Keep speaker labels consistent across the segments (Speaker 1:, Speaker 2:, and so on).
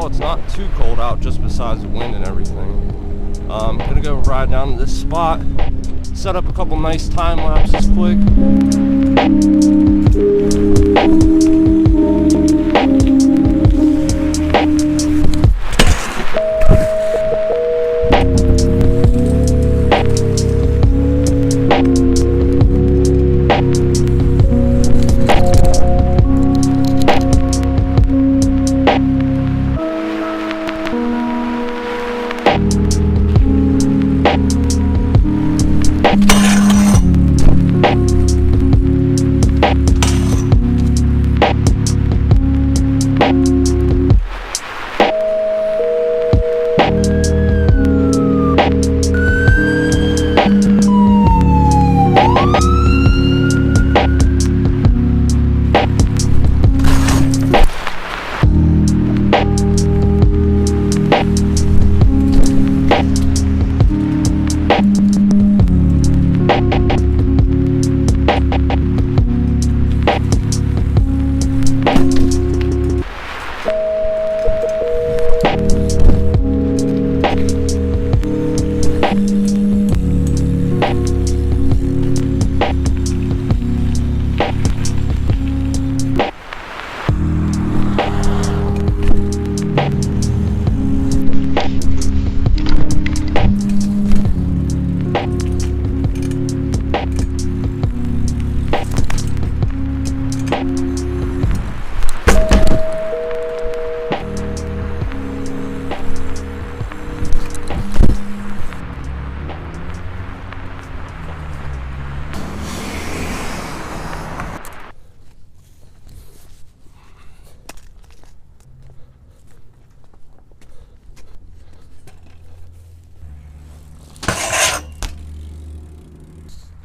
Speaker 1: well, it's not too cold out, just besides the wind and everything. I'm gonna go ride down to this spot, set up a couple nice time lapses quick.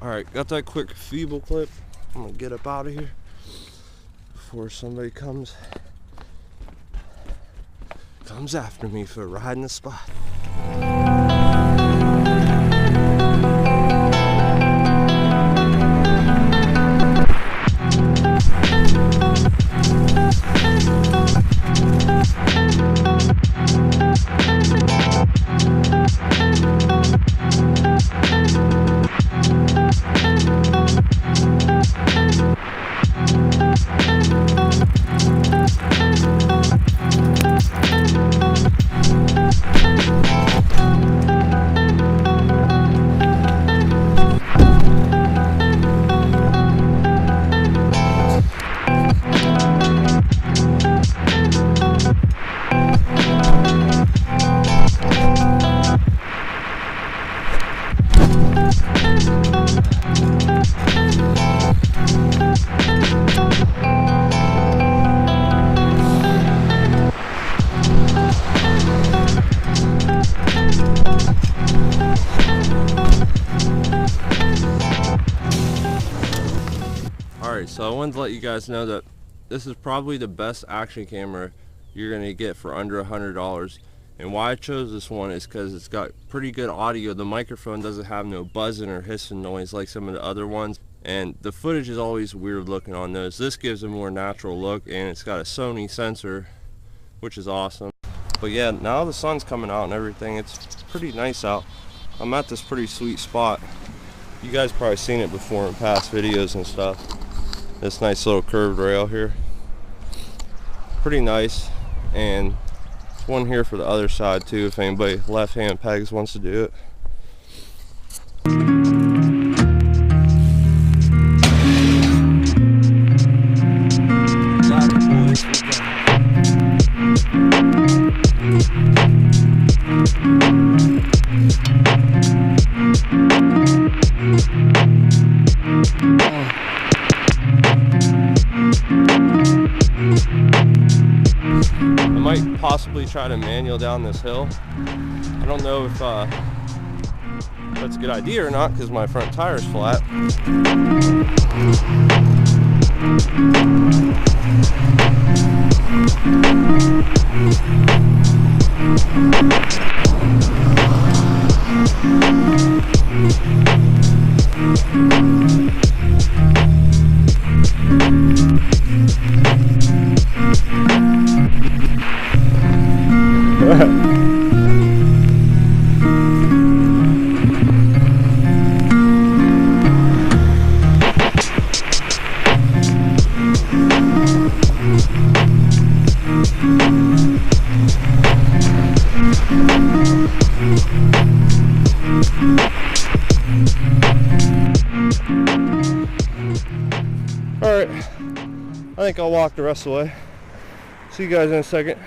Speaker 1: Alright, got that quick feeble clip. I'm gonna get up out of here before somebody comes after me for riding the spot. Alright, so I wanted to let you guys know that this is probably the best action camera you're going to get for under $100. And why I chose this one is because it's got pretty good audio. The microphone doesn't have no buzzing or hissing noise like some of the other ones. And the footage is always weird looking on those. This gives a more natural look, and it's got a Sony sensor, which is awesome. But yeah, now the sun's coming out and everything. It's pretty nice out. I'm at this pretty sweet spot. You guys probably seen it before in past videos and stuff. This nice little curved rail here. Pretty nice. And there's one here for the other side too, if anybody left-hand pegs wants to do it. I might possibly try to manual down this hill. I don't know if that's a good idea or not because my front tire's flat. Alright, I think I'll walk the rest of the way. See you guys in a second.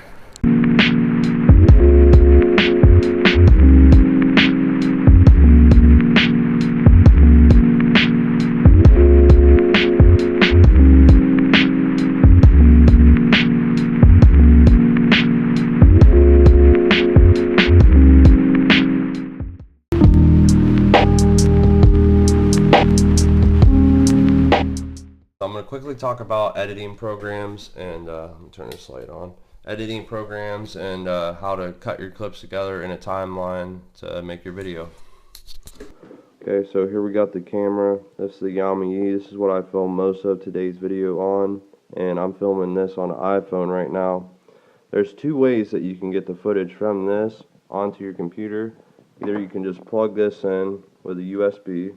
Speaker 1: I'm going to quickly talk about editing programs and let me turn this light on. Editing programs and how to cut your clips together in a timeline to make your video. Okay, so here we got the camera. This is the Xiaomi Yi. This is what I film most of today's video on, and I'm filming this on an iPhone right now. There's two ways that you can get the footage from this onto your computer. Either you can just plug this in with a USB,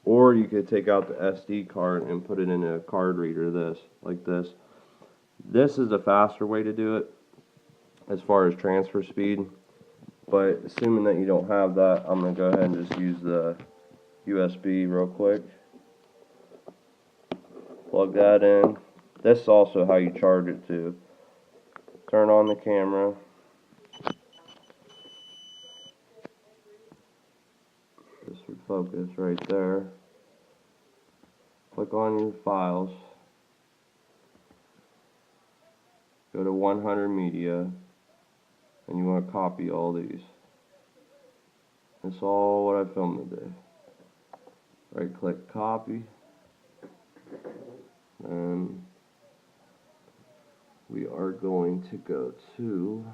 Speaker 1: or you could take out the SD card and put it in a card reader, like this. This is a faster way to do it as far as transfer speed, but assuming that you don't have that, I'm going to go ahead and just use the USB real quick. Plug that in. This is also how you charge it too. Turn on the camera. This would focus right there. Click on your files. Go to 100 media, and you want to copy all these. That's all what I filmed today. Right click copy, and we are going to go to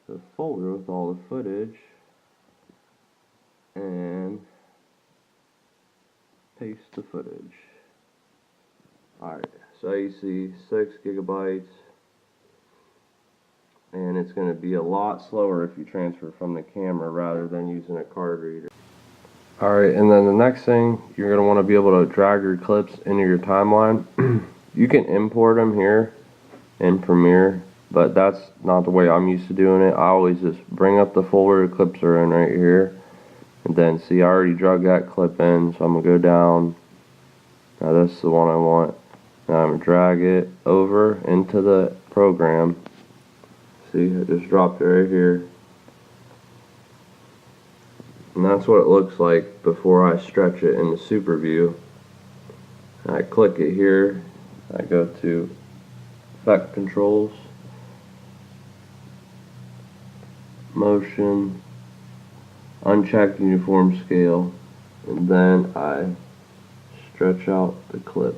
Speaker 1: the folder with all the footage and paste the footage. Alright, so you see 6 gigabytes, and it's going to be a lot slower if you transfer from the camera rather than using a card reader. Alright, and then the next thing, you're going to want to be able to drag your clips into your timeline. You can import them here in Premiere, but that's not the way I'm used to doing it. I always just bring up the folder the clips are in right here. And then see, I already drug that clip in, so I'm going to go down. Now this is the one I want. Now I'm going to drag it over into the program. See, I just dropped it right here. And that's what it looks like before I stretch it in the super view. I click it here. I go to Effect Controls, Motion, Uncheck Uniform Scale, and then I stretch out the clip,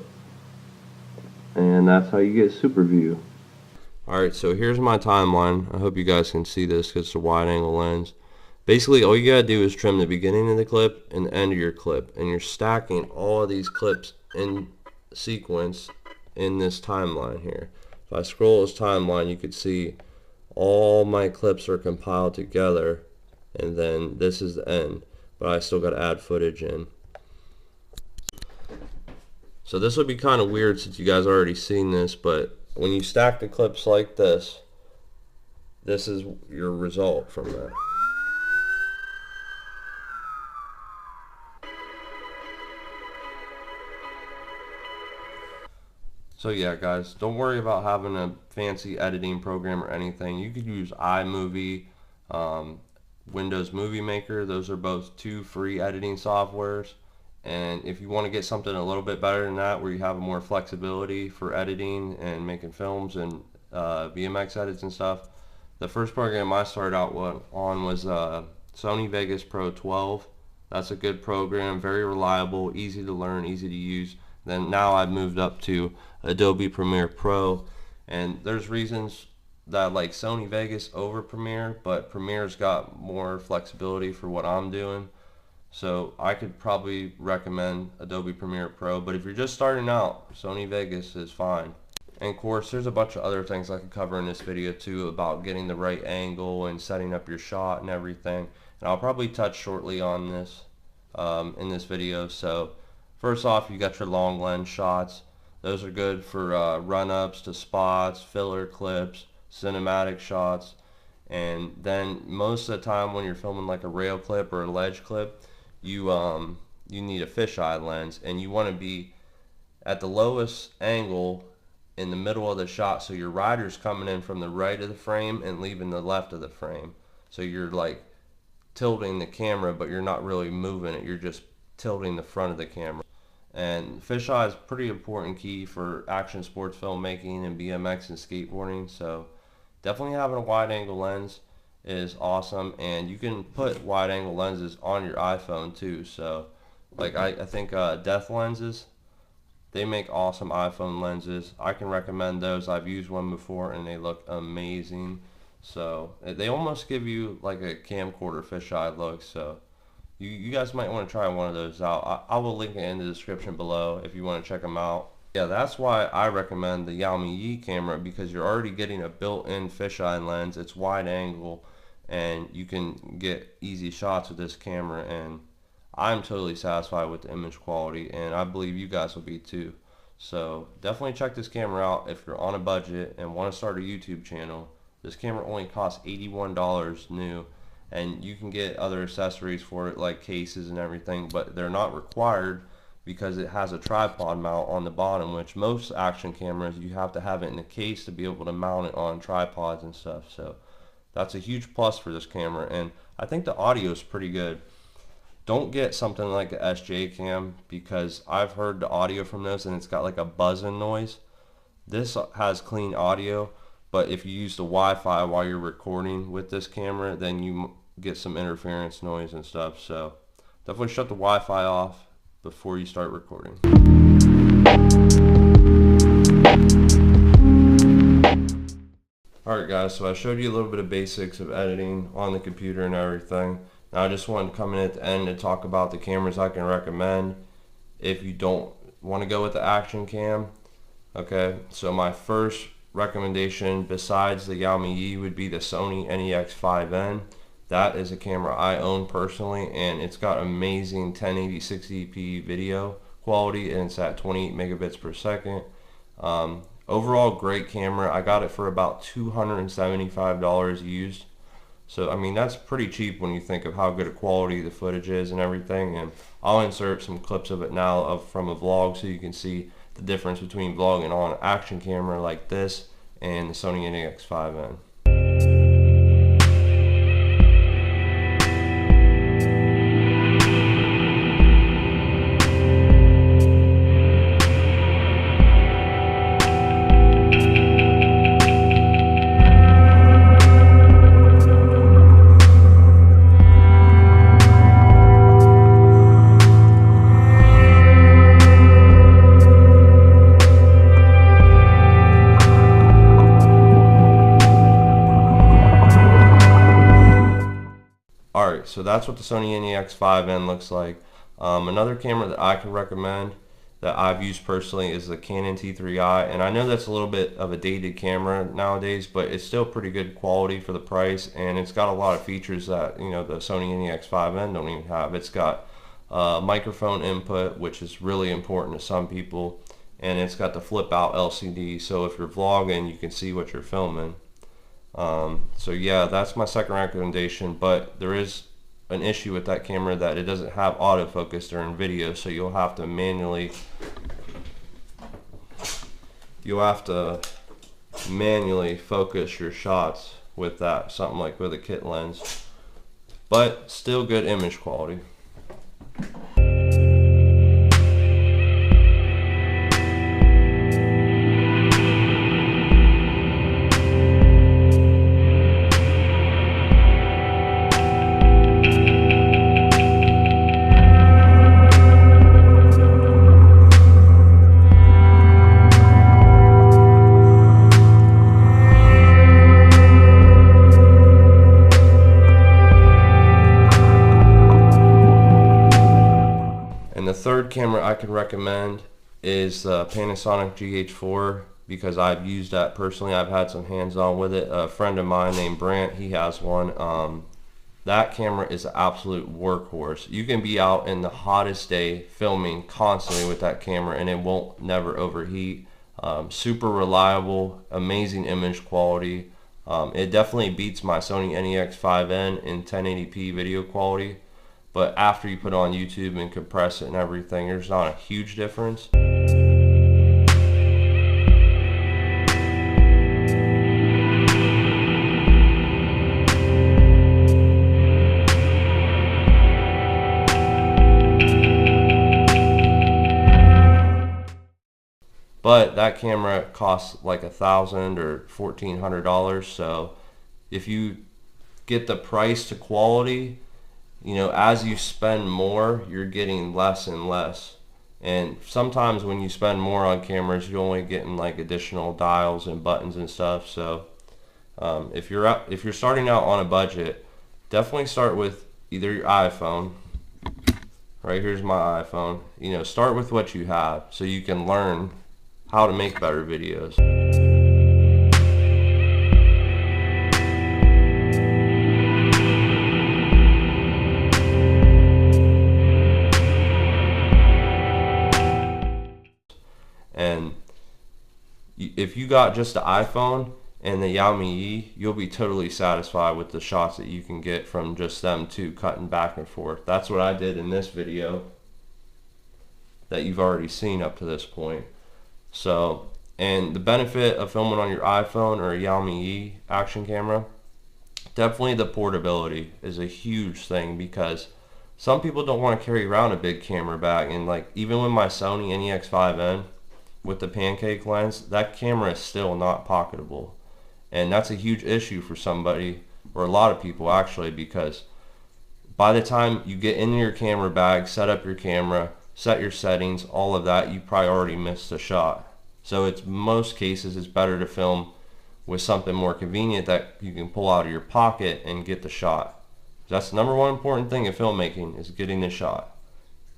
Speaker 1: and that's how you get super view. Alright, so here's my timeline. I hope you guys can see this because it's a wide angle lens. Basically all you gotta do is trim the beginning of the clip and the end of your clip, and you're stacking all of these clips in sequence in this timeline here. If I scroll this timeline, you could see all my clips are compiled together, and then this is the end, but I still got to add footage in. So this would be kind of weird since you guys already seen this, but when you stack the clips like this, this is your result from that. So yeah guys, don't worry about having a fancy editing program or anything. You could use iMovie, Windows Movie Maker. Those are both 2 free editing softwares. And if you want to get something a little bit better than that, where you have more flexibility for editing and making films and BMX edits and stuff, the first program I started out on was Sony Vegas Pro 12. That's a good program, very reliable, easy to learn, easy to use. Then now I've moved up to Adobe Premiere Pro, and there's reasons that I like Sony Vegas over Premiere, but Premiere's got more flexibility for what I'm doing. So I could probably recommend Adobe Premiere Pro, but if you're just starting out, Sony Vegas is fine. And of course, there's a bunch of other things I could cover in this video too, about getting the right angle and setting up your shot and everything. And I'll probably touch shortly on this in this video. So first off, you got your long lens shots. Those are good for run-ups to spots, filler clips, cinematic shots. And then most of the time when you're filming like a rail clip or a ledge clip, you need a fisheye lens, and you want to be at the lowest angle in the middle of the shot, so your rider's coming in from the right of the frame and leaving the left of the frame. So you're like tilting the camera, but you're not really moving it, you're just tilting the front of the camera. And fisheye is pretty important key for action sports filmmaking and BMX and skateboarding, so definitely having a wide angle lens is awesome. And you can put wide angle lenses on your iPhone too, so like I think Death lenses, they make awesome iPhone lenses. I can recommend those. I've used one before and they look amazing. So they almost give you like a camcorder fisheye look, so you guys might want to try one of those out. I will link it in the description below if you want to check them out. Yeah, that's why I recommend the Xiaomi Yi camera, because you're already getting a built-in fisheye lens. It's wide angle and you can get easy shots with this camera, and I'm totally satisfied with the image quality, and I believe you guys will be too. So definitely check this camera out if you're on a budget and want to start a YouTube channel. This camera only costs $81 new, and you can get other accessories for it like cases and everything, but they're not required because it has a tripod mount on the bottom, which most action cameras you have to have it in a case to be able to mount it on tripods and stuff. So that's a huge plus for this camera, and I think the audio is pretty good. Don't get something like the SJ cam, because I've heard the audio from this and it's got like a buzzing noise. This has clean audio, but if you use the Wi-Fi while you're recording with this camera, then you get some interference noise and stuff. So definitely shut the Wi-Fi off before you start recording. Alright guys, so I showed you a little bit of basics of editing on the computer and everything. Now I just wanted to come in at the end and talk about the cameras I can recommend if you don't want to go with the action cam. Okay, so my first recommendation besides the Xiaomi Yi would be the Sony NEX5N. That is a camera I own personally, and it's got amazing 1080 60p video quality, and it's at 28 megabits per second. Overall great camera. I got it for about $275 used. So I mean, that's pretty cheap when you think of how good a quality the footage is and everything. And I'll insert some clips of it now from a vlog so you can see the difference between vlogging on an action camera like this and the Sony NEX5N. Alright, so that's what the Sony NEX5N looks like. Another camera that I can recommend that I've used personally is the Canon T3i, and I know that's a little bit of a dated camera nowadays, but it's still pretty good quality for the price, and it's got a lot of features that the Sony NEX5N don't even have. It's got microphone input, which is really important to some people, and it's got the flip out LCD, so if you're vlogging you can see what you're filming. So yeah, that's my second recommendation, but there is an issue with that camera that it doesn't have autofocus during video, so you'll have to manually focus your shots with that, something like with a kit lens, but still good image quality. The third camera I can recommend is the Panasonic GH4, because I've used that personally. I've had some hands-on with it. A friend of mine named Brant, he has one. that camera is an absolute workhorse. You can be out in the hottest day filming constantly with that camera and it won't never overheat. Super reliable, amazing image quality. It definitely beats my Sony NEX5N in 1080p video quality, but after you put it on YouTube and compress it and everything, there's not a huge difference. But that camera costs like $1,000 or $1,400. So if you get the price to quality, you know, as you spend more, you're getting less and less. And sometimes when you spend more on cameras, you're only getting like additional dials and buttons and stuff. So if you're starting out on a budget, definitely start with either your iPhone. Right here's my iPhone. You know, start with what you have so you can learn how to make better videos. And if you got just the iPhone and the Xiaomi Yi, you'll be totally satisfied with the shots that you can get from just them two cutting back and forth. That's what I did in this video that you've already seen up to this point. So, and the benefit of filming on your iPhone or a Xiaomi Yi action camera, definitely the portability is a huge thing, because some people don't want to carry around a big camera bag. And like even with my Sony NEX5N with the pancake lens, that camera is still not pocketable, and that's a huge issue for somebody, or a lot of people actually, because by the time you get in your camera bag, set up your camera, set your settings, all of that, you probably already missed a shot. So it's most cases it's better to film with something more convenient that you can pull out of your pocket and get the shot. That's the number one important thing in filmmaking, is getting the shot.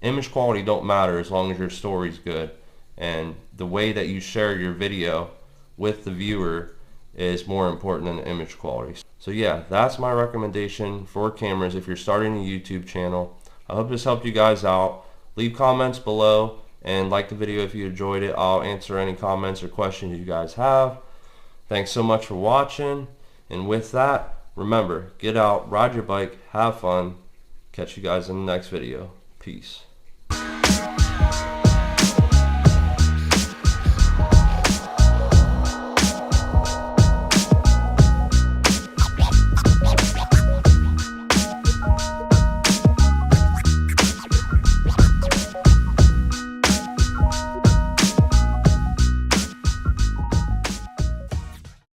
Speaker 1: Image quality don't matter as long as your story's good, and the way that you share your video with the viewer is more important than the image quality. So yeah, that's my recommendation for cameras if you're starting a YouTube channel. I hope this helped you guys out. Leave comments below and like the video if you enjoyed it. I'll answer any comments or questions you guys have. Thanks so much for watching, and with that, remember, get out, ride your bike, have fun. Catch you guys in the next video. Peace.